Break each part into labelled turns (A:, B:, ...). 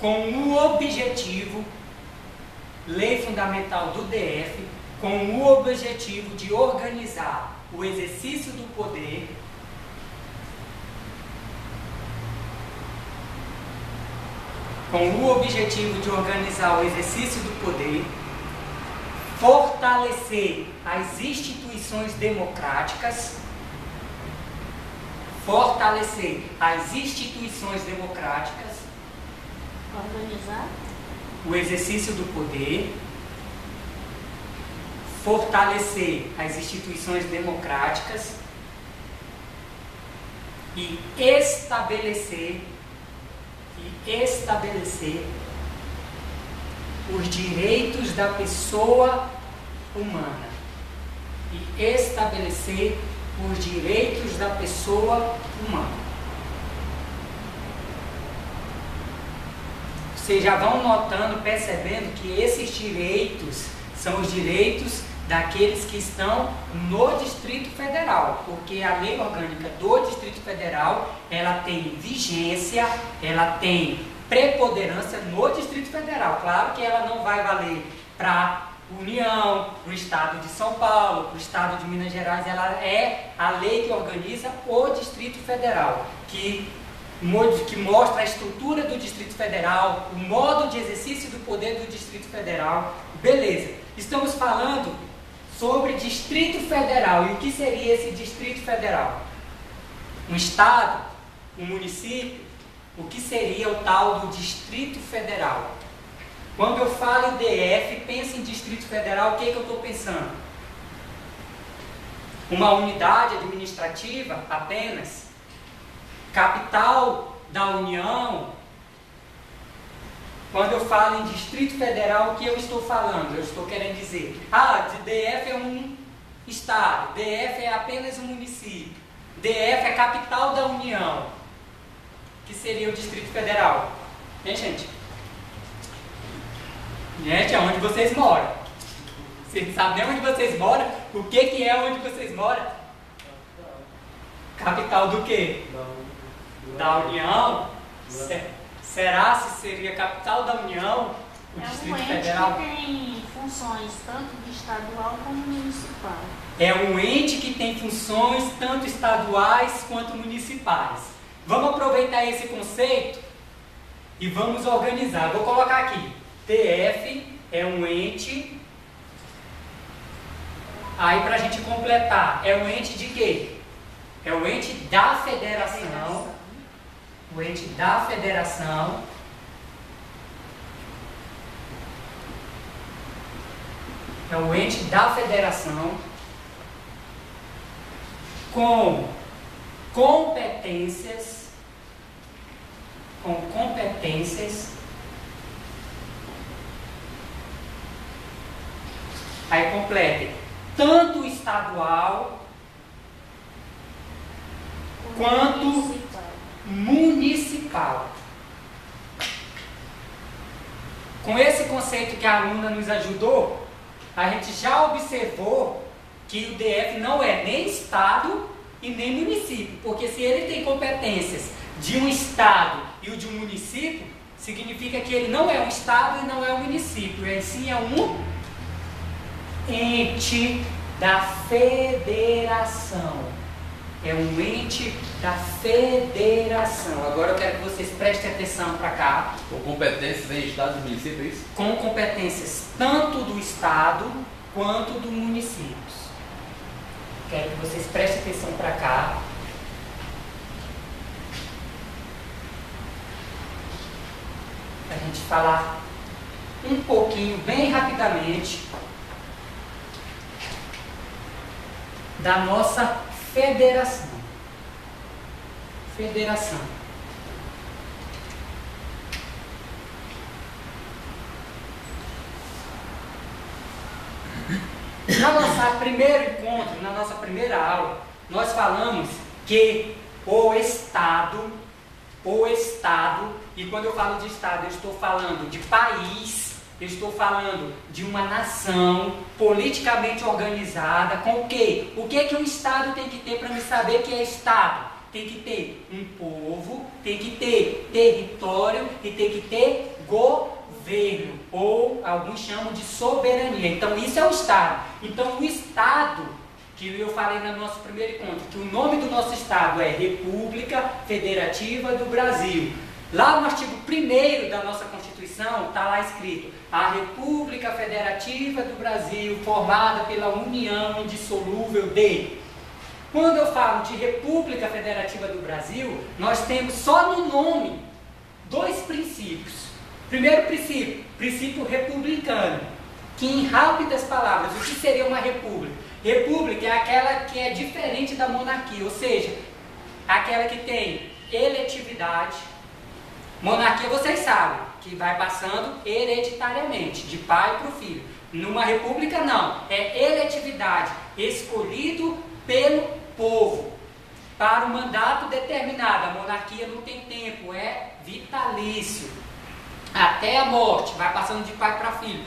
A: com o objetivo, lei fundamental do DF, com o objetivo de organizar o exercício do poder fortalecer as instituições democráticas,
B: Organizar
A: o exercício do poder, fortalecer as instituições democráticas e estabelecer os direitos da pessoa humana. Vocês já vão notando, percebendo que esses direitos são os direitos daqueles que estão no Distrito Federal, porque a lei orgânica do Distrito Federal, ela tem vigência, ela tem preponderância no Distrito Federal. Claro que ela não vai valer para a União, para o Estado de São Paulo, para o Estado de Minas Gerais. Ela é a lei que organiza o Distrito Federal, que mostra a estrutura do Distrito Federal, o modo de exercício do poder do Distrito Federal. Beleza, estamos falando sobre Distrito Federal. E o que seria esse Distrito Federal? Um Estado? Um município? O que seria o tal do Distrito Federal? Quando eu falo em DF, penso em Distrito Federal, o que eu estou pensando? Uma unidade administrativa apenas? Capital da União? Quando eu falo em Distrito Federal, o que eu estou falando? Eu estou querendo dizer, DF é um Estado, DF é apenas um município, DF é capital da União, que seria o Distrito Federal. Hein, gente? Gente, é onde vocês moram. Vocês sabem onde vocês moram? O que é onde vocês moram? Capital do quê? Da União? Será se seria capital da União? O Distrito Federal?
B: É um ente que tem funções tanto de estadual como municipal.
A: É um ente que tem funções tanto estaduais quanto municipais. Vamos aproveitar esse conceito e vamos organizar. Vou colocar aqui. DF é um ente. Aí, para a gente completar, é um ente de quê? É um ente da federação. O ente da federação. É o ente da federação com competências. Aí complete tanto estadual quanto municipal. Com esse conceito que a aluna nos ajudou, a gente já observou que o DF não é nem estado e nem município, porque se ele tem competências de um estado e o de um município, significa que ele não é um estado e não é um município, e sim é um ente da federação. É um ente da federação. Agora eu quero que vocês prestem atenção para cá.
C: Com competências em estado e município, é isso?
A: Com competências tanto do estado quanto do município. Quero que vocês prestem atenção para cá. Para a gente falar um pouquinho, bem rapidamente, da nossa federação. No nosso primeiro encontro, na nossa primeira aula, nós falamos que o Estado, e quando eu falo de Estado, eu estou falando de país, eu estou falando de uma nação politicamente organizada com o quê? O que que um Estado tem que ter para me saber que é Estado? tem que ter um povo, tem que ter território e tem que ter governo, ou alguns chamam de soberania. Então isso é o Estado. Então o Estado, que eu falei no nosso primeiro encontro, que o nome do nosso Estado é República Federativa do Brasil. Lá no artigo 1º da nossa Constituição está lá escrito: a República Federativa do Brasil, formada pela união indissolúvel de... Quando eu falo de República Federativa do Brasil, nós temos só no nome 2 princípios. Primeiro princípio, princípio republicano, que em rápidas palavras, o que seria uma república? República é aquela que é diferente da monarquia, ou seja, aquela que tem eletividade. Monarquia, vocês sabem, que vai passando hereditariamente, de pai para o filho. Numa república, não. É eletividade, escolhido pelo povo, para um mandato determinado. A monarquia não tem tempo, é vitalício. Até a morte, vai passando de pai para filho.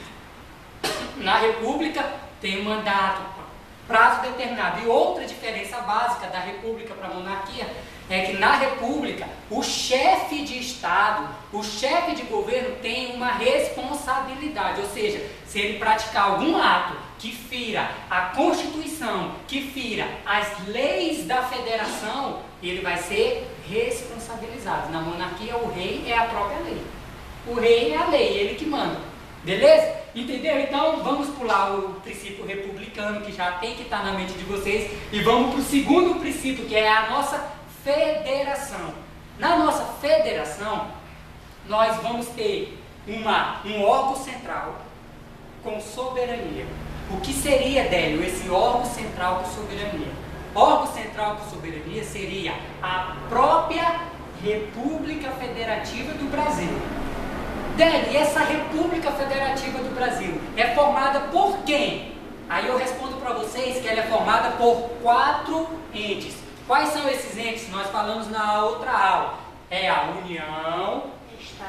A: Na república, tem um mandato, prazo determinado. E outra diferença básica da república para a monarquia é que na república o chefe de Estado, o chefe de governo tem uma responsabilidade, ou seja, se ele praticar algum ato que fira a Constituição, que fira as leis da federação, ele vai ser responsabilizado. Na monarquia o rei é a própria lei, o rei é a lei, ele que manda, beleza? Entendeu? Então vamos pular o princípio republicano, que já tem que estar na mente de vocês, e vamos para o segundo princípio, que é a nossa federação. Na nossa federação, nós vamos ter um órgão central com soberania. O que seria, Délio, esse órgão central com soberania? Órgão central com soberania seria a própria República Federativa do Brasil. Délio, e essa República Federativa do Brasil é formada por quem? Aí eu respondo para vocês que ela é formada por 4 entes. Quais são esses entes? Nós falamos na outra aula. É a União,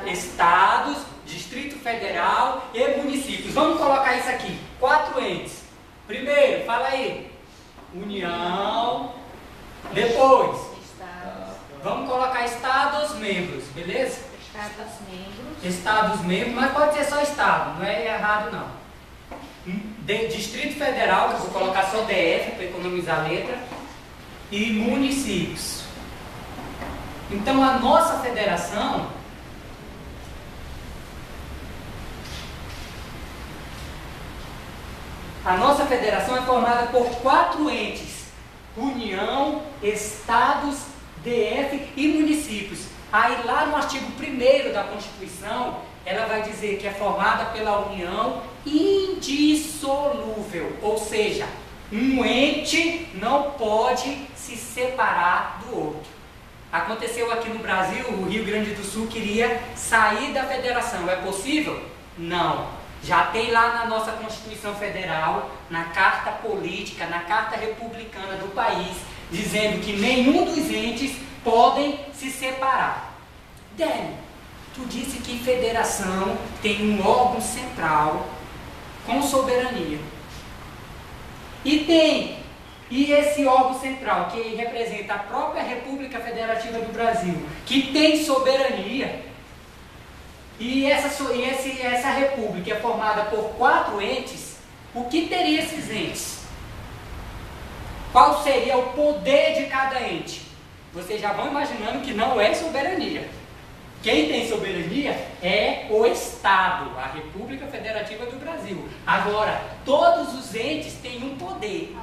A: Estados, Distrito Federal e municípios. Vamos colocar isso aqui. 4 entes. Primeiro, fala aí. União. Depois, vamos colocar Estados membros, beleza?
B: Estados membros.
A: Estados membros, mas pode ser só Estado, não é errado não. Distrito Federal, que eu vou colocar só DF para economizar a letra. E municípios. Então a nossa federação é formada por 4 entes: União, Estados, DF e municípios. Aí lá no artigo 1º da Constituição, ela vai dizer que é formada pela união indissolúvel, ou seja, um ente não pode se separar do outro. Aconteceu aqui no Brasil, o Rio Grande do Sul queria sair da federação. É possível? Não. Já tem lá na nossa Constituição Federal, na Carta Política, na Carta Republicana do país, dizendo que nenhum dos entes podem se separar. Délio, tu disse que federação tem um órgão central com soberania. E esse órgão central, que representa a própria República Federativa do Brasil, que tem soberania, e essa república é formada por 4 entes, o que teria esses entes? Qual seria o poder de cada ente? Vocês já vão imaginando que não é soberania. Quem tem soberania é o Estado, a República Federativa do Brasil. Agora, todos os entes têm um poder.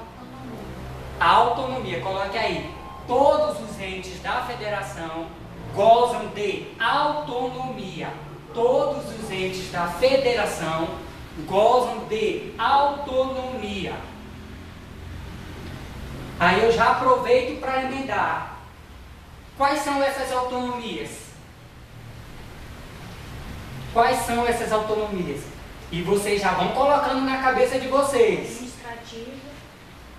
A: Autonomia, coloque aí. Todos os entes da federação gozam de autonomia. Todos os entes da federação gozam de autonomia. Aí eu já aproveito para emendar. Quais são essas autonomias? Quais são essas autonomias? E vocês já vão colocando na cabeça de vocês.
B: Administrativa.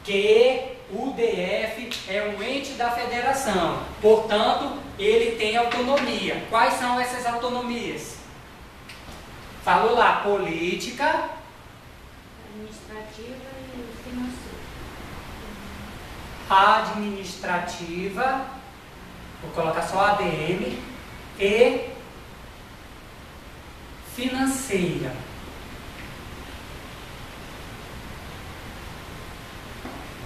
A: Que o DF é um ente da federação, portanto, ele tem autonomia. Quais são essas autonomias? Falou lá, política,
B: Administrativa e financeira.
A: administrativa Vou colocar só ADM e financeira.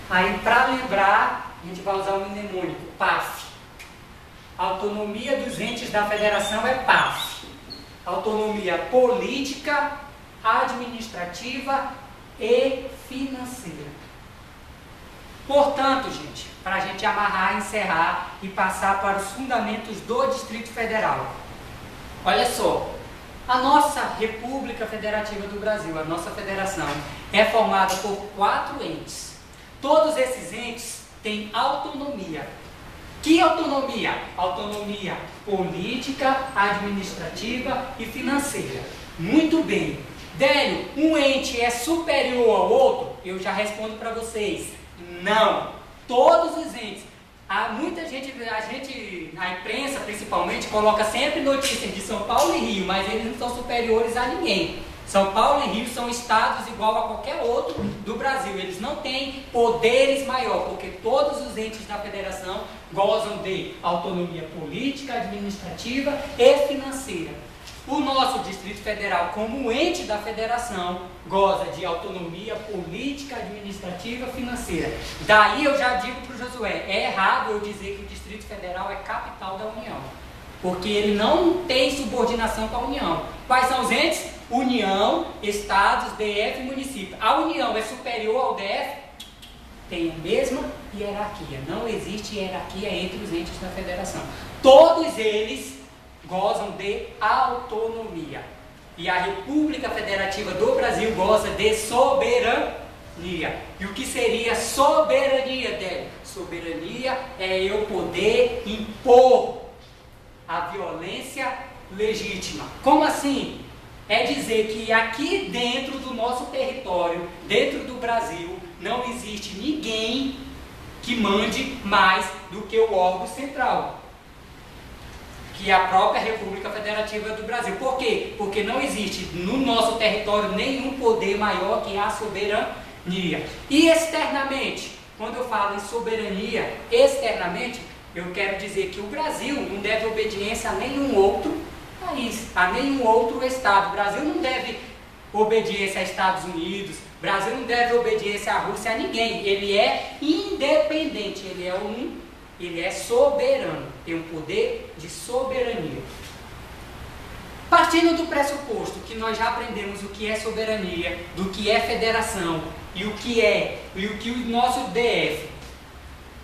A: Aí, para lembrar, a gente vai usar o mnemônico PAF. Autonomia dos entes da federação é PAF. Autonomia política, administrativa e financeira. Portanto, gente, para a gente amarrar, encerrar e passar para os fundamentos do Distrito Federal. Olha só, a nossa República Federativa do Brasil, a nossa federação, é formada por 4 entes. Todos esses entes têm autonomia. Que autonomia? Autonomia política, administrativa e financeira. Muito bem. Délio, um ente é superior ao outro? Eu já respondo para vocês. Não. Todos os entes. Há muita gente, na imprensa principalmente, coloca sempre notícias de São Paulo e Rio, mas eles não são superiores a ninguém. São Paulo e Rio são estados igual a qualquer outro do Brasil. Eles não têm poderes maiores, porque todos os entes da federação gozam de autonomia política, administrativa e financeira. O nosso Distrito Federal, como ente da federação, goza de autonomia política, administrativa e financeira. Daí eu já digo para o Josué, é errado eu dizer que o Distrito Federal é capital da União, porque ele não tem subordinação com a União. Quais são os entes? União, estados, DF e município. A União é superior ao DF? Tem a mesma hierarquia. Não existe hierarquia entre os entes da federação. Todos eles gozam de autonomia. E a República Federativa do Brasil goza de soberania. E o que seria soberania, Délio? Soberania é eu poder impor a violência legítima. Como assim? É dizer que aqui dentro do nosso território, dentro do Brasil, não existe ninguém que mande mais do que o órgão central, que é a própria República Federativa do Brasil. Por quê? Porque não existe no nosso território nenhum poder maior que a soberania. E externamente, quando eu falo em soberania, externamente, eu quero dizer que o Brasil não deve obediência a nenhum outro país, a nenhum outro estado. O Brasil não deve obediência a Estados Unidos, o Brasil não deve obediência à Rússia, a ninguém. Ele é independente, ele é soberano, tem um poder de soberania. Partindo do pressuposto que nós já aprendemos o que é soberania, do que é federação e o que o nosso DF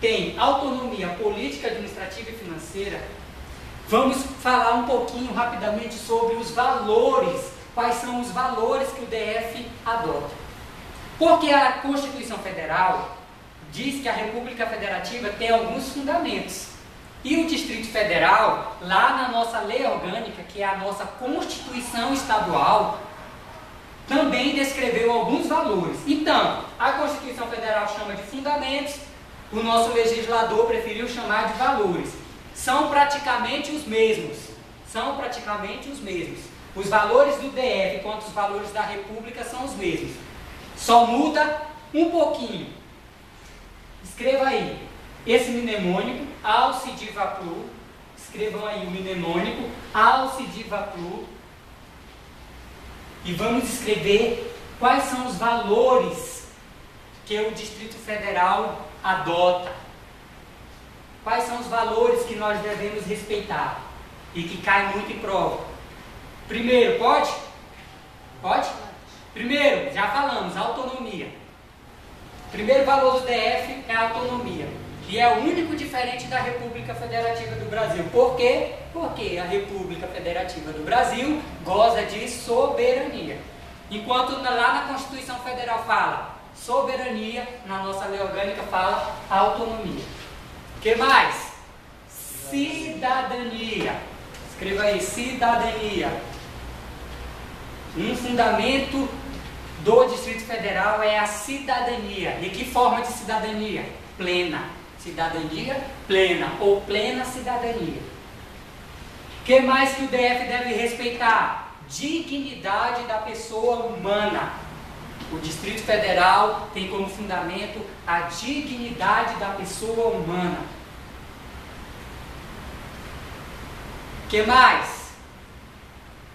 A: tem autonomia política, administrativa e financeira, vamos falar um pouquinho rapidamente sobre os valores. Quais são os valores que o DF adota? Porque a Constituição Federal diz que a República Federativa tem alguns fundamentos. E o Distrito Federal, lá na nossa lei orgânica, que é a nossa Constituição Estadual, também descreveu alguns valores. Então, a Constituição Federal chama de fundamentos, o nosso legislador preferiu chamar de valores. São praticamente os mesmos. Os valores do DF quanto os valores da República são os mesmos. Só muda um pouquinho. Escreva aí esse mnemônico, Alcidivaplu. Escrevam aí o mnemônico, Alcidivaplu. E vamos escrever quais são os valores que o Distrito Federal adota. Quais são os valores que nós devemos respeitar e que caem muito em prova? Primeiro, pode? Pode? Primeiro, já falamos, autonomia. Primeiro valor do DF é a autonomia. E é o único diferente da República Federativa do Brasil. Por quê? Porque a República Federativa do Brasil goza de soberania. Enquanto lá na Constituição Federal fala soberania, na nossa lei orgânica fala autonomia. O que mais? Cidadania. Escreva aí, cidadania. Um fundamento do Distrito Federal é a cidadania. E que forma de cidadania? Plena. Cidadania plena ou plena cidadania. O que mais que o DF deve respeitar? Dignidade da pessoa humana. O Distrito Federal tem como fundamento a dignidade da pessoa humana. Que mais?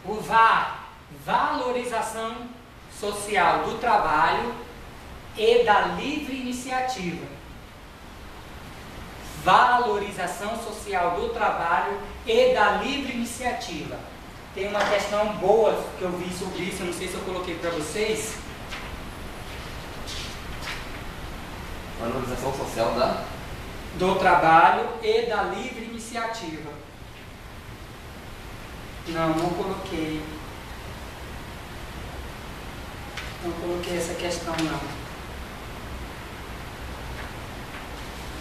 A: O VAR, valorização social do trabalho e da livre iniciativa. Valorização social do trabalho e da livre iniciativa. Tem uma questão boa que eu vi sobre isso, eu não sei se eu coloquei para vocês.
C: Valorização social
A: do trabalho e da livre iniciativa. Não coloquei. Não coloquei essa questão, não.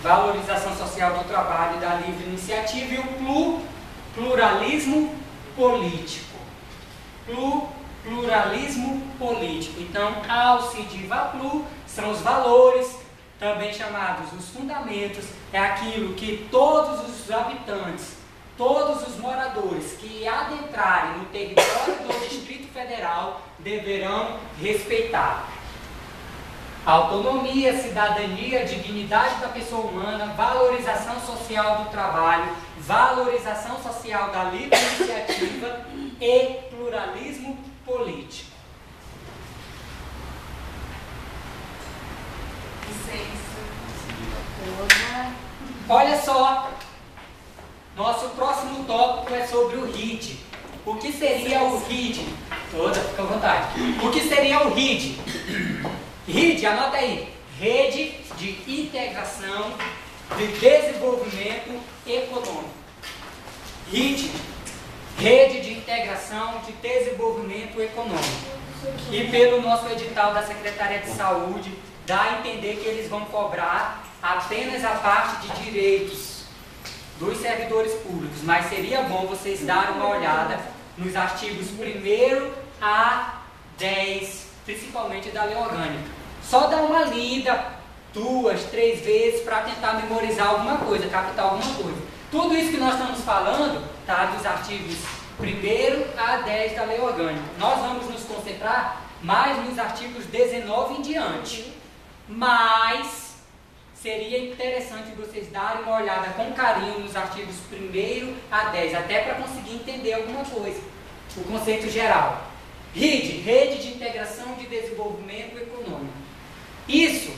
A: Valorização social do trabalho e da livre iniciativa e o pluralismo político. Pluralismo político. Então, Alcidiva Plu são os valores, também chamados os fundamentos, é aquilo que todos os habitantes, todos os moradores que adentrarem no território do Distrito Federal deverão respeitar. Autonomia, cidadania, dignidade da pessoa humana, valorização social do trabalho, valorização social da livre iniciativa e pluralismo político. Olha só, nosso próximo tópico é sobre o RID. O que seria o RID? Fica à vontade. O que seria o RID? RID, anota aí. Rede de Integração de Desenvolvimento Econômico. RID, Rede de Integração de Desenvolvimento Econômico. E pelo nosso edital da Secretaria de Saúde, dá a entender que eles vão cobrar apenas a parte de direitos dos servidores públicos, mas seria bom vocês darem uma olhada nos artigos 1º a 10, principalmente da Lei Orgânica. Só dar uma lida 2, 3 vezes para tentar memorizar alguma coisa, captar alguma coisa. Tudo isso que nós estamos falando está dos artigos 1º a 10 da Lei Orgânica. Nós vamos nos concentrar mais nos artigos 19 em diante. Mas seria interessante vocês darem uma olhada com carinho nos artigos 1º a 10, até para conseguir entender alguma coisa, o conceito geral. RID, Rede de Integração de Desenvolvimento Econômico. Isso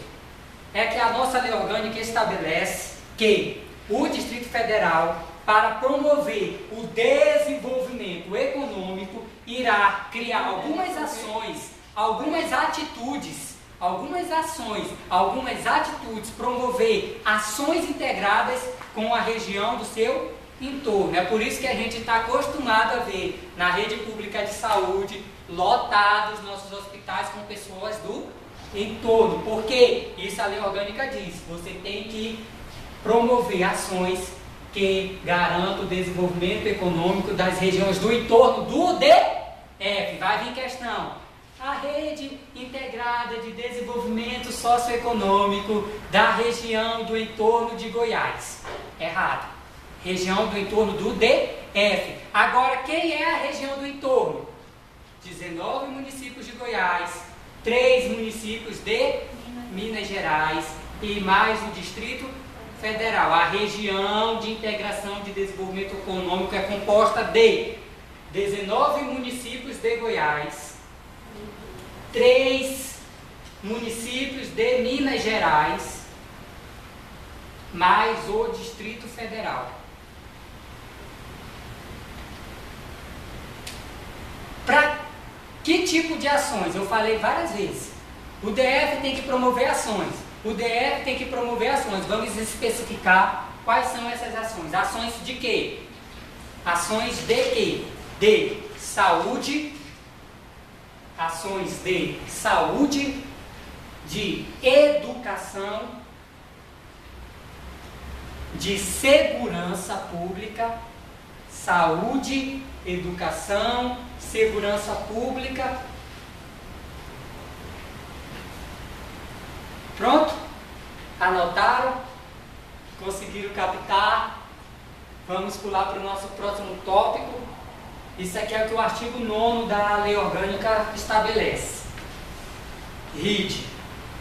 A: é que a nossa lei orgânica estabelece que o Distrito Federal, para promover o desenvolvimento econômico, irá criar algumas ações, algumas atitudes, promover ações integradas com a região do seu entorno. É por isso que a gente está acostumado a ver na rede pública de saúde lotados nossos hospitais com pessoas do entorno, porque isso a lei orgânica diz, você tem que promover ações que garantam o desenvolvimento econômico das regiões do entorno do DF. Vai vir questão. A rede integrada de desenvolvimento socioeconômico da região do entorno de Goiás. Errado. Região do entorno do DF. Agora, quem é a região do entorno? 19 municípios de Goiás, 3 municípios de Minas Gerais e mais o Distrito Federal. A região de integração de desenvolvimento econômico é composta de 19 municípios de Goiás, 3 municípios de Minas Gerais, mais o Distrito Federal. Para que tipo de ações? Eu falei várias vezes. O DF tem que promover ações. Vamos especificar quais são essas ações. Ações de quê? Ações de quê? De saúde. Ações de saúde, de educação, de segurança pública, saúde, educação, segurança pública. Pronto? Anotaram? Conseguiram captar? Vamos pular para o nosso próximo tópico. Isso aqui é o que o artigo 9º da Lei Orgânica estabelece. RID.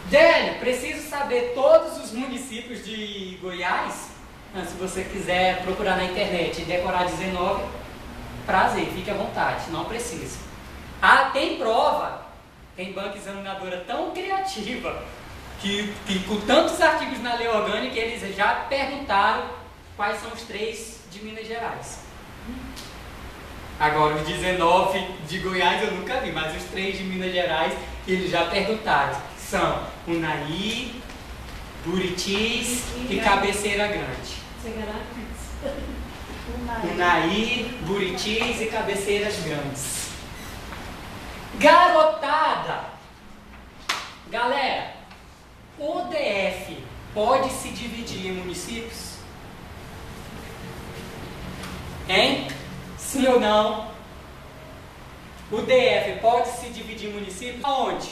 A: Délio, preciso saber todos os municípios de Goiás? Se você quiser procurar na internet e decorar 19, prazer, fique à vontade, não precisa. Tem prova, tem banca examinadora tão criativa que com tantos artigos na lei orgânica eles já perguntaram quais são os 3 de Minas Gerais. Agora os 19 de Goiás eu nunca vi, mas os 3 de Minas Gerais eles já perguntaram. São Unaí, Buritis e Cabeceira Grande. Unaí, Buritis e Cabeceiras Grandes. Garotada! Galera, o DF pode se dividir em municípios? Hein? Sim ou não? O DF pode se dividir em municípios? Aonde?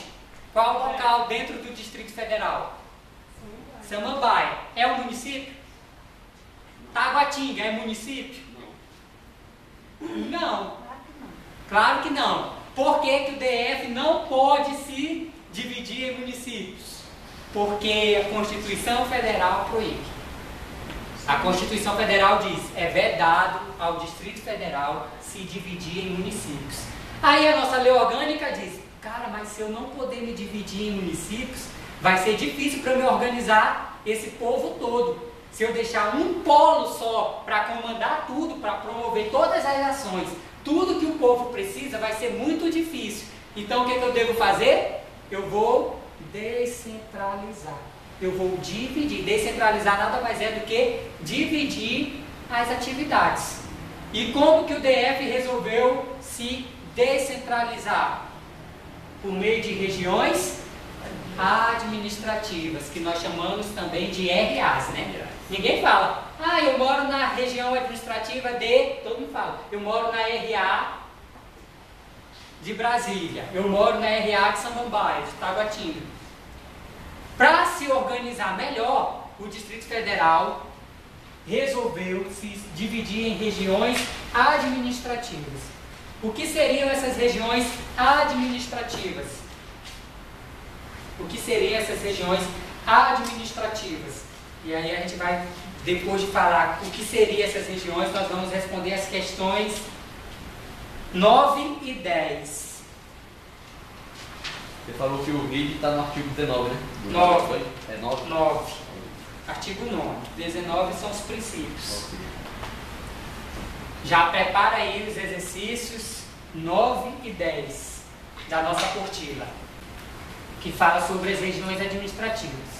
A: Qual local dentro do Distrito Federal? Samambaia. É um município? Taguatinga é município? Não. Claro que não. Por que que o DF não pode se dividir em municípios? Porque a Constituição Federal proíbe. A Constituição Federal diz, é vedado ao Distrito Federal se dividir em municípios. Aí a nossa lei orgânica diz, cara, mas se eu não poder me dividir em municípios, vai ser difícil para eu me organizar esse povo todo. Se eu deixar um polo só para comandar tudo, para promover todas as ações, tudo que o povo precisa, vai ser muito difícil. Então o que eu devo fazer? Eu vou descentralizar. Eu vou dividir. Descentralizar nada mais é do que dividir as atividades. E como que o DF resolveu se descentralizar? Por meio de regiões administrativas, que nós chamamos também de RAs, né? Ninguém fala, eu moro na região administrativa de... Todo mundo fala, eu moro na RA de Brasília, eu moro na RA de Samambaia, de Taguatinga. Para se organizar melhor, o Distrito Federal resolveu se dividir em regiões administrativas. O que seriam essas regiões administrativas? O que seriam essas regiões administrativas? E aí a gente vai, depois de falar o que seriam essas regiões, nós vamos responder as questões 9 e 10.
C: Você falou que o RID está no artigo 19, né?
A: 9.
C: É 9?
A: 9. Artigo 9. 19 são os princípios. Já prepara aí os exercícios 9 e 10 da nossa apostila, que fala sobre as regiões administrativas.